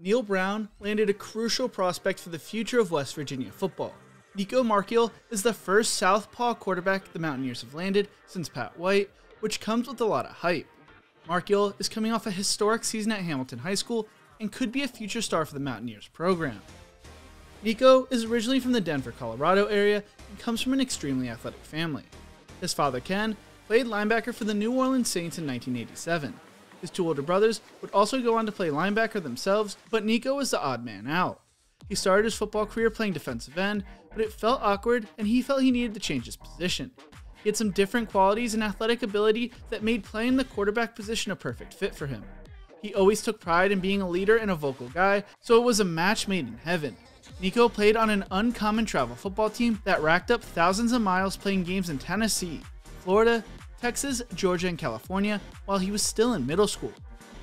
Neal Brown landed a crucial prospect for the future of West Virginia football. Nicco Marchiol is the first Southpaw quarterback the Mountaineers have landed since Pat White, which comes with a lot of hype. Marchiol is coming off a historic season at Hamilton High School and could be a future star for the Mountaineers program. Nicco is originally from the Denver, Colorado area and comes from an extremely athletic family. His father, Ken, played linebacker for the New Orleans Saints in 1987. His two older brothers would also go on to play linebacker themselves, but Nicco was the odd man out. He started his football career playing defensive end, but it felt awkward and he felt he needed to change his position. He had some different qualities and athletic ability that made playing the quarterback position a perfect fit for him. He always took pride in being a leader and a vocal guy, so it was a match made in heaven. Nicco played on an uncommon travel football team that racked up thousands of miles playing games in Tennessee, Florida, Texas, Georgia, and California while he was still in middle school.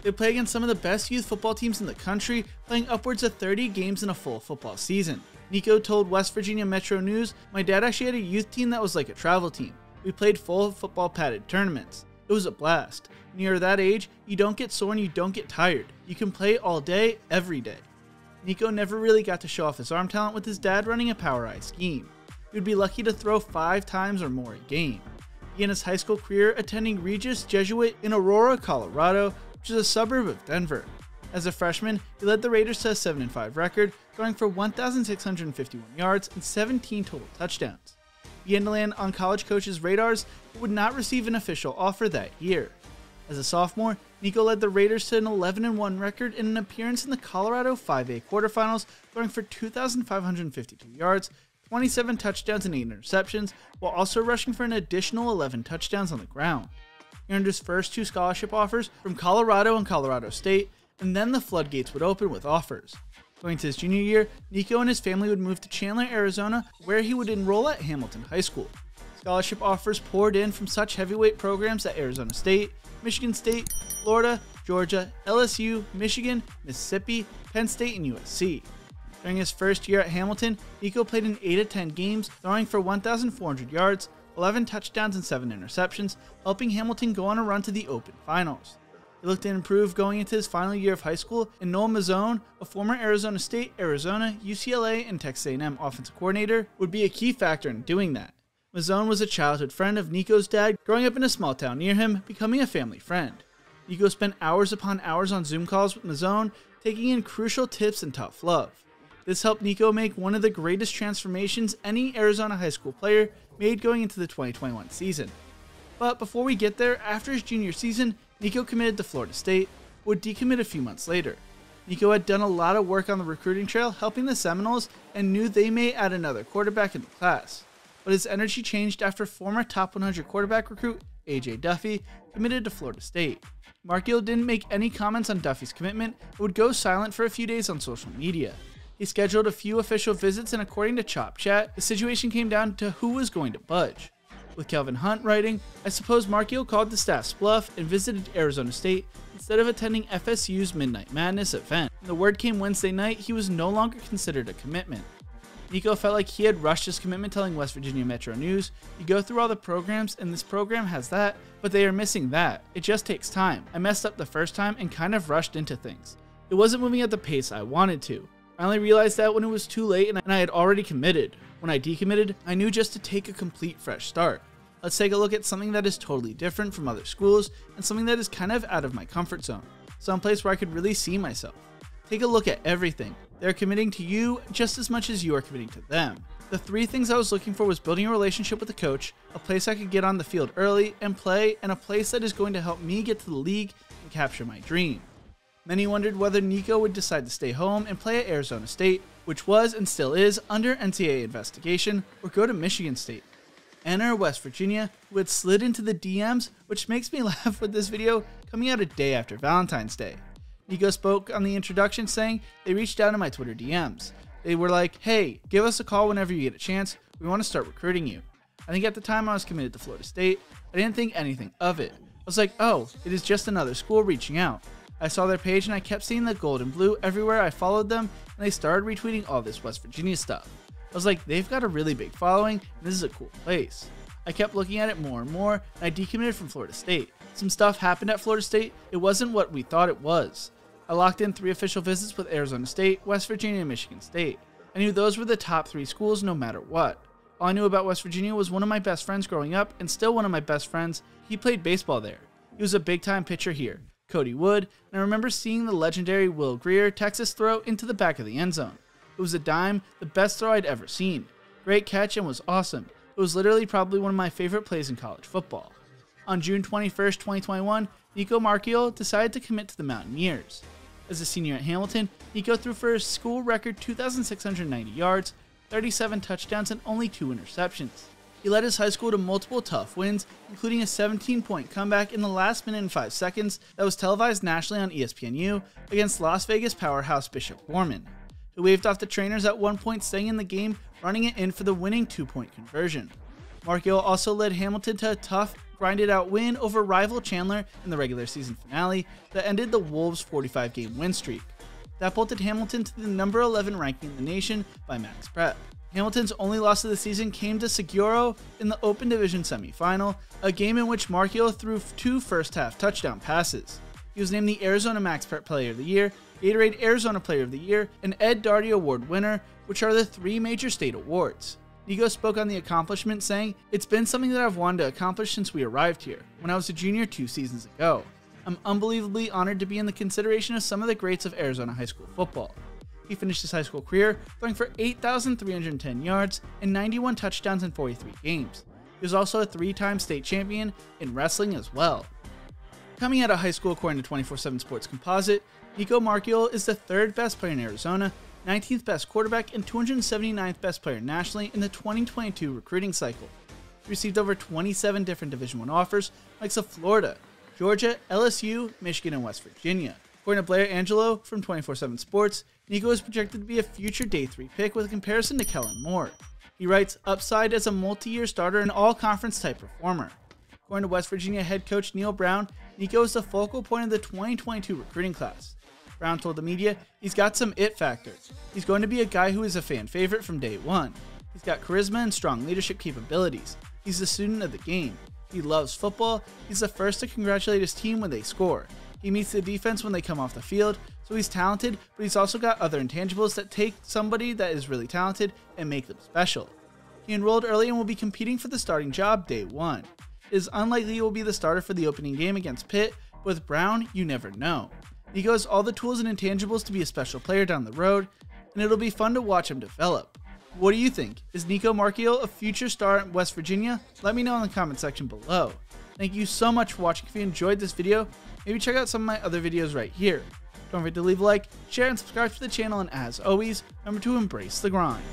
They played against some of the best youth football teams in the country, playing upwards of 30 games in a full football season. Nicco told West Virginia Metro News, "My dad actually had a youth team that was like a travel team. We played full football padded tournaments. It was a blast. When you're that age, you don't get sore and you don't get tired. You can play all day, every day." Nicco never really got to show off his arm talent with his dad running a power eye scheme. He would be lucky to throw 5 times or more a game. He began his high school career attending Regis Jesuit in Aurora, Colorado, which is a suburb of Denver. As a freshman, he led the Raiders to a 7-5 record, throwing for 1,651 yards and 17 total touchdowns. He began to land on college coaches' radars, but would not receive an official offer that year. As a sophomore, Nicco led the Raiders to an 11-1 record in an appearance in the Colorado 5A quarterfinals, throwing for 2,552 yards, 27 touchdowns and 8 interceptions, while also rushing for an additional 11 touchdowns on the ground. He earned his first 2 scholarship offers from Colorado and Colorado State, and then the floodgates would open with offers. Going to his junior year, Nicco and his family would move to Chandler, Arizona, where he would enroll at Hamilton High School. Scholarship offers poured in from such heavyweight programs at Arizona State, Michigan State, Florida, Georgia, LSU, Michigan, Mississippi, Penn State, and USC. During his first year at Hamilton, Nicco played in 8 of 10 games, throwing for 1,400 yards, 11 touchdowns, and 7 interceptions, helping Hamilton go on a run to the Open Finals. He looked to improve going into his final year of high school, and Noel Mazzone, a former Arizona State, Arizona, UCLA, and Texas A&M offensive coordinator, would be a key factor in doing that. Mazzone was a childhood friend of Nicco's dad, growing up in a small town near him, becoming a family friend. Nicco spent hours upon hours on Zoom calls with Mazzone, taking in crucial tips and tough love. This helped Nicco make one of the greatest transformations any Arizona high school player made going into the 2021 season. But before we get there, after his junior season, Nicco committed to Florida State, would decommit a few months later. Nicco had done a lot of work on the recruiting trail helping the Seminoles and knew they may add another quarterback in the class. But his energy changed after former top 100 quarterback recruit A.J. Duffy committed to Florida State. Marchiol didn't make any comments on Duffy's commitment and would go silent for a few days on social media. He scheduled a few official visits, and according to Chop Chat, the situation came down to who was going to budge. With Kelvin Hunt writing, "I suppose Marchiol called the staff's bluff and visited Arizona State instead of attending FSU's Midnight Madness event. When the word came Wednesday night, he was no longer considered a commitment." Nicco felt like he had rushed his commitment, telling West Virginia Metro News, "You go through all the programs, and this program has that, but they are missing that. It just takes time. I messed up the first time and kind of rushed into things. It wasn't moving at the pace I wanted to. I only realized that when it was too late and I had already committed. When I decommitted, I knew just to take a complete fresh start. Let's take a look at something that is totally different from other schools and something that is kind of out of my comfort zone. Someplace where I could really see myself. Take a look at everything. They're committing to you just as much as you are committing to them. The 3 things I was looking for was building a relationship with the coach, a place I could get on the field early and play, and a place that is going to help me get to the league and capture my dream." Many wondered whether Nicco would decide to stay home and play at Arizona State, which was and still is under NCAA investigation, or go to Michigan State. Enter West Virginia, who had slid into the DMs, which makes me laugh with this video coming out a day after Valentine's Day. Nicco spoke on the introduction saying they reached out in my Twitter DMs. They were like, "Hey, give us a call whenever you get a chance. We want to start recruiting you." I think at the time I was committed to Florida State. I didn't think anything of it. I was like, oh, it is just another school reaching out. I saw their page and I kept seeing the gold and blue everywhere I followed them, and they started retweeting all this West Virginia stuff. I was like, they've got a really big following, and this is a cool place. I kept looking at it more and more, and I decommitted from Florida State. Some stuff happened at Florida State. It wasn't what we thought it was. I locked in 3 official visits with Arizona State, West Virginia, and Michigan State. I knew those were the top 3 schools no matter what. All I knew about West Virginia was one of my best friends growing up, and still one of my best friends. He played baseball there. He was a big-time pitcher here, Cody Wood, and I remember seeing the legendary Will Greer Texas throw into the back of the end zone. It was a dime, the best throw I'd ever seen. Great catch and was awesome. It was literally probably one of my favorite plays in college football. On June 21st, 2021, Nicco Marchiol decided to commit to the Mountaineers. As a senior at Hamilton, Nicco threw for a school record 2,690 yards, 37 touchdowns, and only 2 interceptions. He led his high school to multiple tough wins, including a 17-point comeback in the last minute and 5 seconds that was televised nationally on ESPNU against Las Vegas powerhouse Bishop Gorman, who waved off the trainers at one point, staying in the game, running it in for the winning 2-point conversion. Marchiol also led Hamilton to a tough, grinded-out win over rival Chandler in the regular season finale that ended the Wolves' 45-game win streak. That bolted Hamilton to the number 11 ranking in the nation by Max Prep. Hamilton's only loss of the season came to Seguro in the Open Division semifinal, a game in which Marchiol threw 2 first-half touchdown passes. He was named the Arizona Max Prep Player of the Year, Gatorade Arizona Player of the Year, and Ed Darty Award winner, which are the 3 major state awards. Nicco spoke on the accomplishment, saying, "It's been something that I've wanted to accomplish since we arrived here, when I was a junior 2 seasons ago. I'm unbelievably honored to be in the consideration of some of the greats of Arizona high school football." He finished his high school career throwing for 8,310 yards and 91 touchdowns in 43 games. He was also a 3-time state champion in wrestling as well. Coming out of high school according to 24/7 Sports Composite, Nicco Marchiol is the 3rd best player in Arizona, 19th best quarterback, and 279th best player nationally in the 2022 recruiting cycle. He received over 27 different Division I offers, like Florida, Georgia, LSU, Michigan, and West Virginia. According to Blair Angelo from 24/7 Sports, Nicco is projected to be a future Day 3 pick with a comparison to Kellen Moore. He writes, "Upside as a multi-year starter and all-conference type performer." According to West Virginia head coach Neal Brown, Nicco is the focal point of the 2022 recruiting class. Brown told the media, "He's got some it factor. He's going to be a guy who is a fan favorite from day one. He's got charisma and strong leadership capabilities. He's a student of the game. He loves football. He's the first to congratulate his team when they score. He meets the defense when they come off the field, so he's talented, but he's also got other intangibles that take somebody that is really talented and make them special. He enrolled early and will be competing for the starting job day 1. It is unlikely he will be the starter for the opening game against Pitt, but with Brown, you never know. Nicco has all the tools and intangibles to be a special player down the road, and it'll be fun to watch him develop. What do you think? Is Nicco Marchiol a future star at West Virginia? Let me know in the comment section below. Thank you so much for watching. If you enjoyed this video, maybe check out some of my other videos right here. Don't forget to leave a like, share, and subscribe to the channel, and as always, remember to embrace the grind.